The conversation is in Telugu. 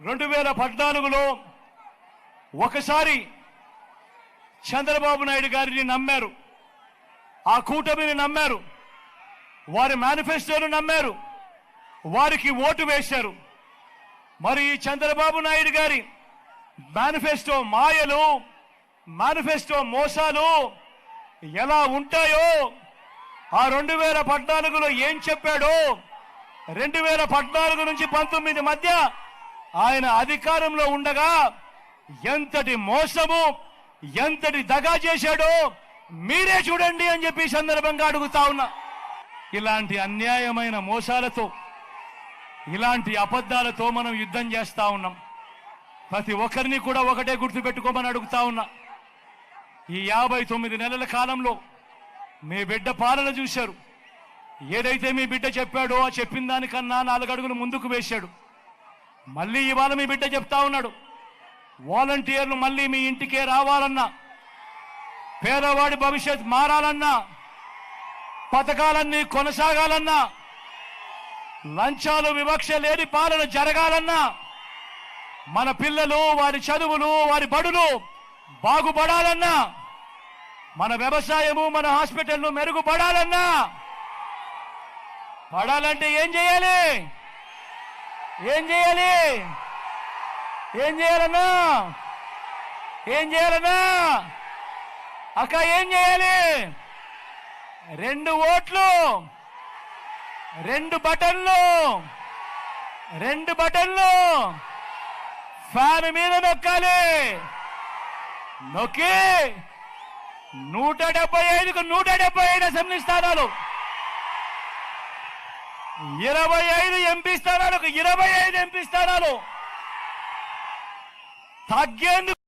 2014లో ఒకసారి చంద్రబాబు నాయుడు గారిని నమ్మారు, ఆ కూటమిని నమ్మారు, వారి మేనిఫెస్టోను నమ్మారు, వారికి ఓటు వేశారు. మరి ఈ చంద్రబాబు నాయుడు గారి మేనిఫెస్టో మాయలు, మేనిఫెస్టో మోసాలు ఎలా ఉంటాయో, ఆ 2014లో ఏం చెప్పాడో, 2014 నుంచి 19 మధ్య ఆయన అధికారంలో ఉండగా ఎంతటి మోసము, ఎంతటి దగా చేశాడో మీరే చూడండి అని చెప్పి సందర్భంగా అడుగుతా ఉన్నా. ఇలాంటి అన్యాయమైన మోసాలతో, ఇలాంటి అబద్ధాలతో మనం యుద్ధం చేస్తా ఉన్నాం. ప్రతి ఒక్కరిని కూడా ఒకటే గుర్తుపెట్టుకోమని అడుగుతా ఉన్నా. ఈ 59 నెలల కాలంలో మీ బిడ్డ పాలన చూశారు. ఏదైతే మీ బిడ్డ చెప్పాడో ఆ చెప్పిన దానికన్నా 4 అడుగులు ముందుకు వేశాడు. మళ్ళీ ఇవాళ మీ బిడ్డ చెప్తా ఉన్నాడు, వాలంటీర్లు మళ్ళీ మీ ఇంటికే రావాలన్నా, పేదవాడి భవిష్యత్ మారాలన్నా, పథకాలన్నీ కొనసాగాలన్నా, లంచాలు వివక్ష లేని పాలన జరగాలన్నా, మన పిల్లలు, వారి చదువులు, వారి బడులు బాగుపడాలన్నా, మన వ్యవసాయము, మన హాస్పిటల్ను మెరుగుపడాలన్నా, పడాలంటే ఏం చేయాలి? ఏం చేయాలి? ఏం చేయాలన్నా? ఏం చేయాలన్నా? అక్క ఏం చేయాలి? 2 ఓట్లు, 2 బటన్లు, 2 బటన్లు ఫ్యాన్ మీద నొక్కాలి. నొక్కి 175కు 175 అసెంబ్లీ స్థానాలు, 25 ఎంపీ స్థానాలకు 25 ఎంపీ స్థానాలు తగ్గేందుకు